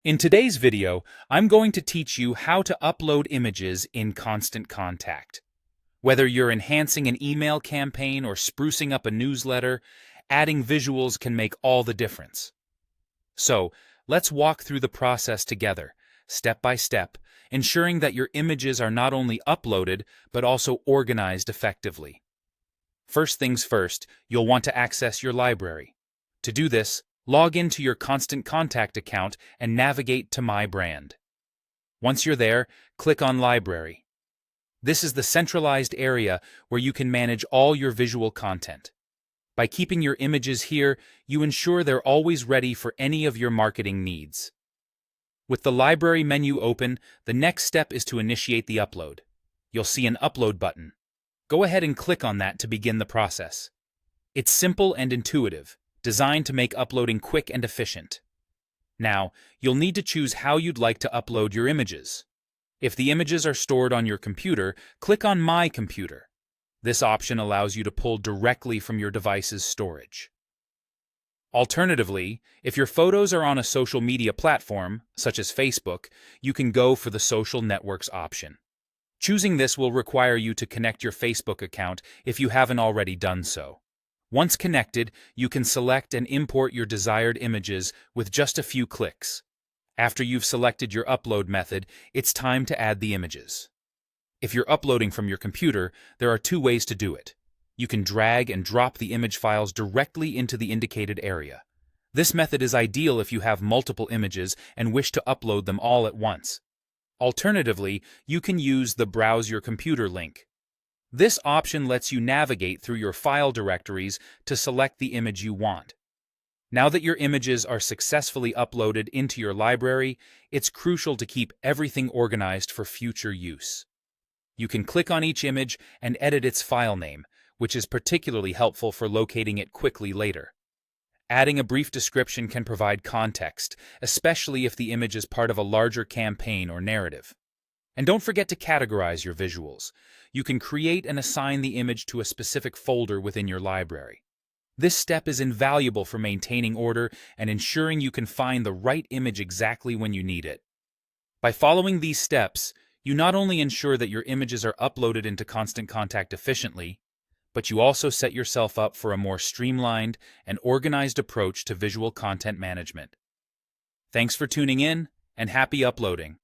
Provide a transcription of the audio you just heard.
In today's video, I'm going to teach you how to upload images in Constant Contact. Whether you're enhancing an email campaign or sprucing up a newsletter, adding visuals can make all the difference. So, let's walk through the process together, step by step, ensuring that your images are not only uploaded, but also organized effectively. First things first, you'll want to access your library. To do this, log into your Constant Contact account and navigate to My Brand. Once you're there, click on Library. This is the centralized area where you can manage all your visual content. By keeping your images here, you ensure they're always ready for any of your marketing needs. With the Library menu open, the next step is to initiate the upload. You'll see an Upload button. Go ahead and click on that to begin the process. It's simple and intuitive, designed to make uploading quick and efficient. Now, you'll need to choose how you'd like to upload your images. If the images are stored on your computer, click on My Computer. This option allows you to pull directly from your device's storage. Alternatively, if your photos are on a social media platform, such as Facebook, you can go for the Social Networks option. Choosing this will require you to connect your Facebook account if you haven't already done so. Once connected, you can select and import your desired images with just a few clicks. After you've selected your upload method, it's time to add the images. If you're uploading from your computer, there are two ways to do it. You can drag and drop the image files directly into the indicated area. This method is ideal if you have multiple images and wish to upload them all at once. Alternatively, you can use the Browse Your Computer link. This option lets you navigate through your file directories to select the image you want. Now that your images are successfully uploaded into your library, it's crucial to keep everything organized for future use. You can click on each image and edit its file name, which is particularly helpful for locating it quickly later. Adding a brief description can provide context, especially if the image is part of a larger campaign or narrative. And don't forget to categorize your visuals. You can create and assign the image to a specific folder within your library. This step is invaluable for maintaining order and ensuring you can find the right image exactly when you need it. By following these steps, you not only ensure that your images are uploaded into Constant Contact efficiently, but you also set yourself up for a more streamlined and organized approach to visual content management. Thanks for tuning in, and happy uploading!